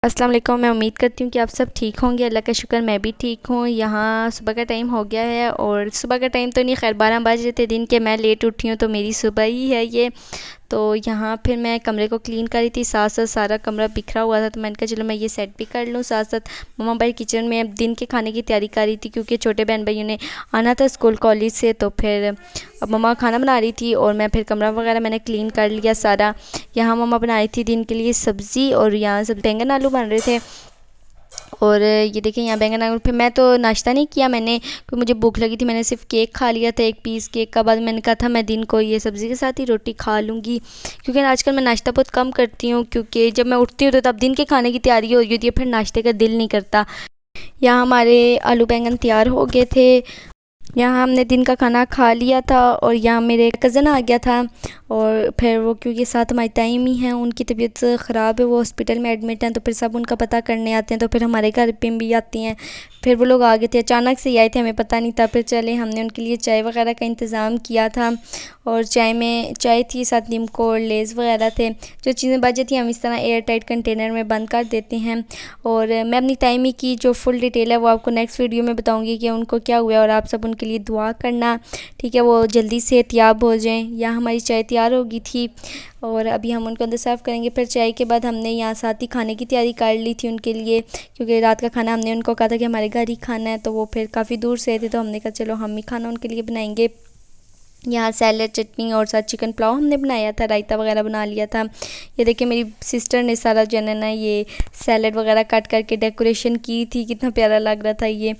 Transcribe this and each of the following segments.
अस्सलाम वालेकुम। मैं उम्मीद करती हूँ कि आप सब ठीक होंगे। अल्लाह का शुक्र मैं भी ठीक हूँ। यहाँ सुबह का टाइम हो गया है और सुबह का टाइम तो नहीं, खैर 12 बज रहे थे दिन के। मैं लेट उठी हूँ तो मेरी सुबह ही है ये। तो यहाँ फिर मैं कमरे को क्लीन कर रही थी, साथ साथ सारा कमरा बिखरा हुआ था तो मैंने कहा चलो मैं ये सेट भी कर लूँ। साथ साथ मम्मा भाई किचन में अब दिन के खाने की तैयारी कर रही थी क्योंकि छोटे बहन भाइयों ने आना था स्कूल कॉलेज से। तो फिर अब मम्मा खाना बना रही थी और मैं फिर कमरा वगैरह मैंने क्लीन कर लिया सारा। यहाँ मम्मा बना रही थी दिन के लिए सब्ज़ी और यहाँ सब बैंगन आलू बन रहे थे। और ये देखिए यहाँ बैंगन आलू। फिर मैं तो नाश्ता नहीं किया मैंने, क्योंकि मुझे भूख लगी थी। मैंने सिर्फ केक खा लिया था, एक पीस केक का। बाद मैंने कहा था मैं दिन को ये सब्ज़ी के साथ ही रोटी खा लूँगी, क्योंकि आजकल मैं नाश्ता बहुत कम करती हूँ, क्योंकि जब मैं उठती हूँ तो तब दिन के खाने की तैयारी हो रही होती है, फिर नाश्ते का दिल नहीं करता। यहाँ हमारे आलू बैंगन तैयार हो गए थे। यहाँ हमने दिन का खाना खा लिया था और यहाँ मेरे कज़न आ गया था। और फिर वो, क्योंकि साथ हमारी ताई हैं, उनकी तबीयत ख़राब है, वो हॉस्पिटल में एडमिट हैं, तो फिर सब उनका पता करने आते हैं। तो फिर हमारे घर पे भी आती हैं। फिर वो लोग आ गए थे, अचानक से ही आए थे, हमें पता नहीं था। फिर चले, हमने उनके लिए चाय वगैरह का इंतज़ाम किया था और चाय थी, साथ नीमको और लेज़ वगैरह थे। जो चीज़ें बच जाती हैं हम इस तरह एयर टाइट कंटेनर में बंद कर देते हैं। और मैं अपनी ताई की जो फुल डिटेल है वो आपको नेक्स्ट वीडियो में बताऊँगी कि उनको क्या हुआ, और आप सब उनके लिए दुआ करना, ठीक है, वो जल्दी सेहतयाब हो जाएँ। यहाँ हमारी चाय तैयार हो गई थी और अभी हम उनको अंदर सर्व करेंगे। फिर चाय के बाद हमने यहाँ साथ ही खाने की तैयारी कर ली थी उनके लिए, क्योंकि रात का खाना हमने उनको कहा था कि हमारे घर ही खाना है। तो वो फिर काफ़ी दूर से थे तो हमने कहा चलो हम ही खाना उनके लिए बनाएंगे। यहाँ सैलड, चटनी और साथ चिकन पुलाव हमने बनाया था, रायता वगैरह बना लिया था। ये देखिए मेरी सिस्टर ने सारा जो है ना ये सैलड वगैरह कट करके डेकोरेशन की थी, कितना प्यारा लग रहा था ये।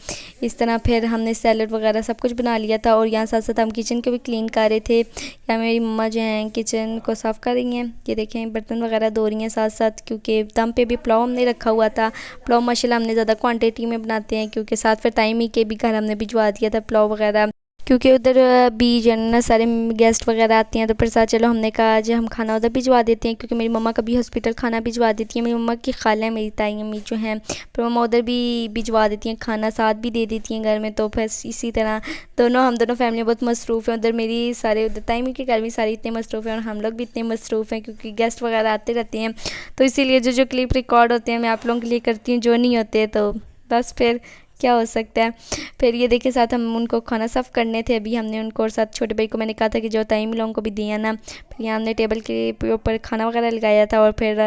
इस तरह फिर हमने सैलड वगैरह सब कुछ बना लिया था। और यहाँ साथ साथ हम किचन को भी क्लीन कर रहे थे। यहाँ मेरी मम्मा जो हैं किचन को साफ़ कर रही हैं। ये देखें बर्तन वगैरह धो रही हैं साथ साथ, क्योंकि दम पे भी पुलाव हमने रखा हुआ था। पुलाव माशाल्लाह हमने ज़्यादा क्वान्टिटी में बनाते हैं, क्योंकि साथ फिर ताइमी के भी घर हमने भिजवा दिया था पुलाव वगैरह, क्योंकि उधर भी जो है ना सारे गेस्ट वगैरह आते हैं। तो फिर साथ चलो हमने कहा आज हम खाना उधर भिजवा देते हैं, क्योंकि मेरी मम्मा कभी हॉस्पिटल खाना भिजवा देती है। मेरी मम्मा की खाला है, मेरी ताई अम्मी जो हैं, फिर मम्मा उधर भी भिजवा देती हैं, खाना साथ भी दे देती हैं घर में। तो फिर इसी तरह हम दोनों फैमिली बहुत मसरूफ़ हैं। उधर मेरी सारे उधर ताई अम्मी के घर में सारे इतने मसरूफ़ हैं और हम लोग भी इतने मसरूफ़ हैं, क्योंकि गेस्ट वगैरह आते रहते हैं। तो इसीलिए जो जो क्लिप रिकॉर्ड होते हैं मैं आप लोगों के लिए करती हूँ, जो नहीं होते तो बस फिर क्या हो सकता है। फिर ये देखिए साथ हम उनको खाना सर्व करने थे अभी हमने उनको, और साथ छोटे भाई को मैंने कहा था कि जो ताई लोगों को भी दिया ना। फिर यहाँ हमने टेबल के ऊपर खाना वगैरह लगाया था और फिर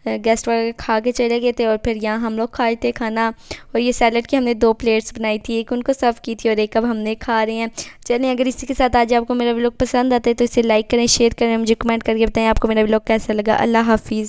गेस्ट वगैरह खा के चले गए थे। और फिर यहाँ हम लोग खाए थे खाना। और ये सैलड की हमने 2 प्लेट्स बनाई थी, एक उनको सर्व की थी और एक अब हमने खा रहे हैं। चलिए, अगर इसी के साथ आज आपको मेरा व्लॉग पसंद आता है तो इसे लाइक करें, शेयर करें, मुझे कमेंट करके बताएं आपको मेरा व्लॉग कैसा लगा। अल्लाह हाफिज़।